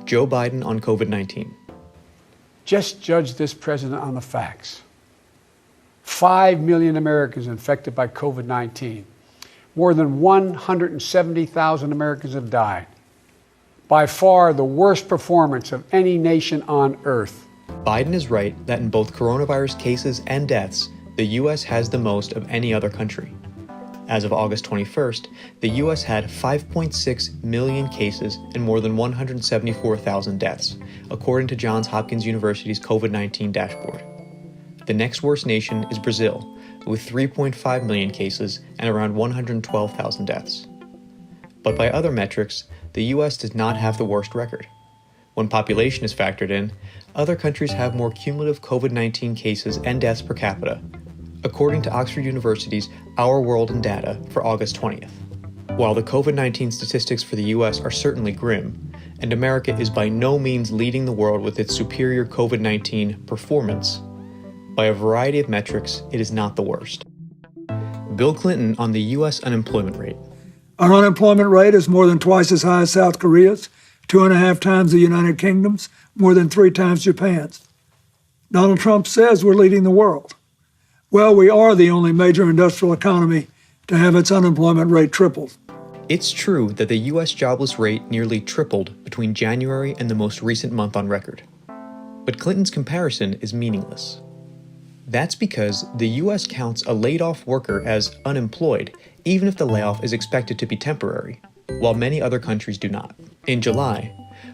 Joe Biden on COVID-19. Just judge this president on the facts. 5 million Americans infected by COVID-19. More than 170,000 Americans have died. By far the worst performance of any nation on earth. Biden is right that in both coronavirus cases and deaths, the U.S. has the most of any other country. As of August 21st, the U.S. had 5.6 million cases and more than 174,000 deaths, according to Johns Hopkins University's COVID-19 dashboard. The next worst nation is Brazil, with 3.5 million cases and around 112,000 deaths. But by other metrics, the U.S. does not have the worst record. When population is factored in, other countries have more cumulative COVID-19 cases and deaths per capita, according to Oxford University's Our World in Data for August 20th. While the COVID-19 statistics for the U.S. are certainly grim, and America is by no means leading the world with its superior COVID-19 performance, by a variety of metrics, it is not the worst. Bill Clinton on the U.S. unemployment rate. Our unemployment rate is more than twice as high as South Korea's, 2.5 times the United Kingdom's, more than 3 times Japan's. Donald Trump says we're leading the world. Well, we are the only major industrial economy to have its unemployment rate tripled. It's true that the U.S. jobless rate nearly tripled between January and the most recent month on record. But Clinton's comparison is meaningless. That's because the U.S. counts a laid-off worker as unemployed, even if the layoff is expected to be temporary, while many other countries do not. In July,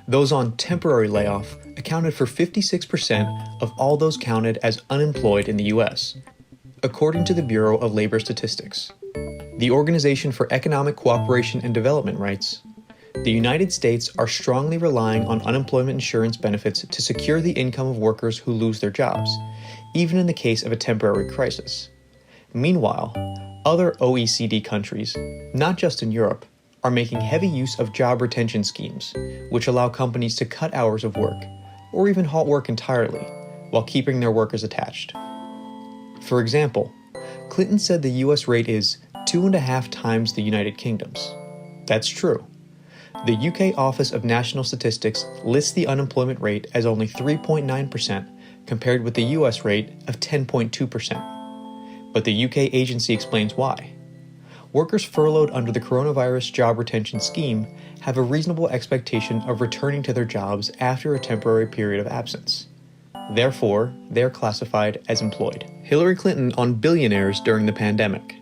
those on temporary layoff accounted for 56% of all those counted as unemployed in the U.S., according to the Bureau of Labor Statistics. The Organization for Economic Cooperation and Development writes, "The United States are strongly relying on unemployment insurance benefits to secure the income of workers who lose their jobs, even in the case of a temporary crisis. Meanwhile, other OECD countries, not just in Europe, are making heavy use of job retention schemes, which allow companies to cut hours of work, or even halt work entirely, while keeping their workers attached." For example, Clinton said the U.S. rate is 2.5 times the United Kingdom's. That's true. The UK Office of National Statistics lists the unemployment rate as only 3.9%, compared with the US rate of 10.2%. But the UK agency explains why. Workers furloughed under the coronavirus job retention scheme have a reasonable expectation of returning to their jobs after a temporary period of absence. Therefore, they are classified as employed. Hillary Clinton on billionaires during the pandemic.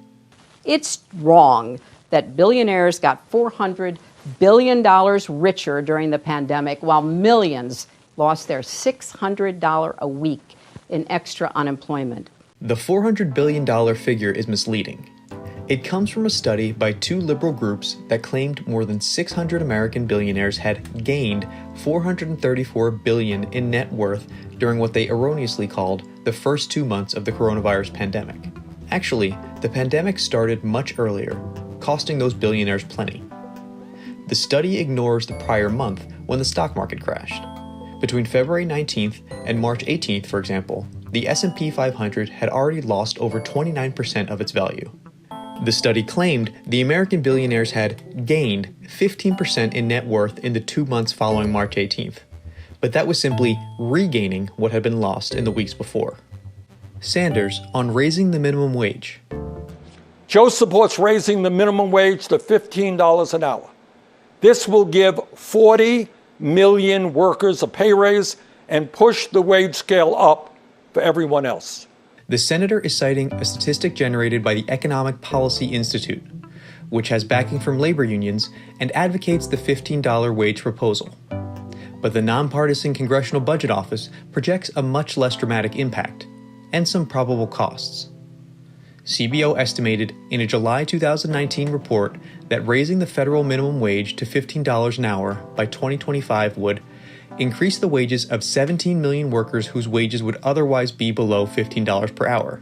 It's wrong that billionaires got $400 billion richer during the pandemic, while millions lost their $600 a week in extra unemployment. The $400 billion figure is misleading. It comes from a study by 2 liberal groups that claimed more than 600 American billionaires had gained $434 billion in net worth during what they erroneously called the first 2 months of the coronavirus pandemic. Actually, the pandemic started much earlier, costing those billionaires plenty. The study ignores the prior month when the stock market crashed. Between February 19th and March 18th, for example, the S&P 500 had already lost over 29% of its value. The study claimed the American billionaires had gained 15% in net worth in the 2 months following March 18th, but that was simply regaining what had been lost in the weeks before. Sanders on raising the minimum wage. Joe supports raising the minimum wage to $15 an hour. This will give 40 million workers a pay raise and push the wage scale up for everyone else. The senator is citing a statistic generated by the Economic Policy Institute, which has backing from labor unions and advocates the $15 wage proposal. But the nonpartisan Congressional Budget Office projects a much less dramatic impact, and some probable costs. CBO estimated in a July 2019 report that raising the federal minimum wage to $15 an hour by 2025 would increase the wages of 17 million workers whose wages would otherwise be below $15 per hour.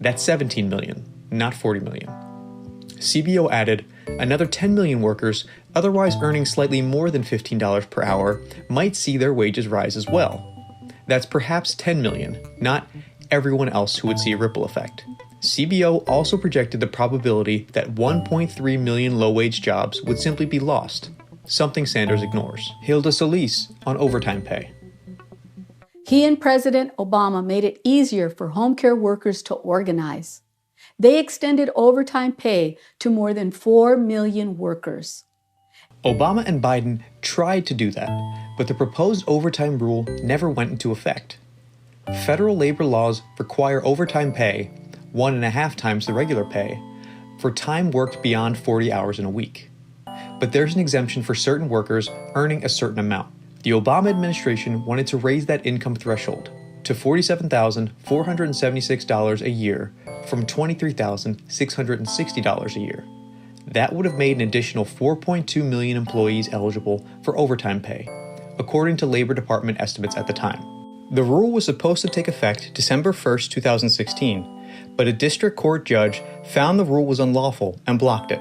That's 17 million, not 40 million. CBO added, another 10 million workers otherwise earning slightly more than $15 per hour might see their wages rise as well. That's perhaps 10 million, not everyone else who would see a ripple effect. CBO also projected the probability that 1.3 million low-wage jobs would simply be lost, something Sanders ignores. Hilda Solis on overtime pay. He and President Obama made it easier for home care workers to organize. They extended overtime pay to more than 4 million workers. Obama and Biden tried to do that, but the proposed overtime rule never went into effect. Federal labor laws require overtime pay, 1.5 times the regular pay, for time worked beyond 40 hours in a week. But there's an exemption for certain workers earning a certain amount. The Obama administration wanted to raise that income threshold to $47,476 a year from $23,660 a year. That would have made an additional 4.2 million employees eligible for overtime pay, according to Labor Department estimates at the time. The rule was supposed to take effect December 1st, 2016, but a district court judge found the rule was unlawful and blocked it.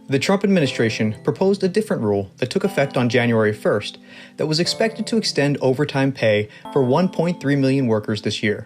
The Trump administration proposed a different rule that took effect on January 1st that was expected to extend overtime pay for 1.3 million workers this year.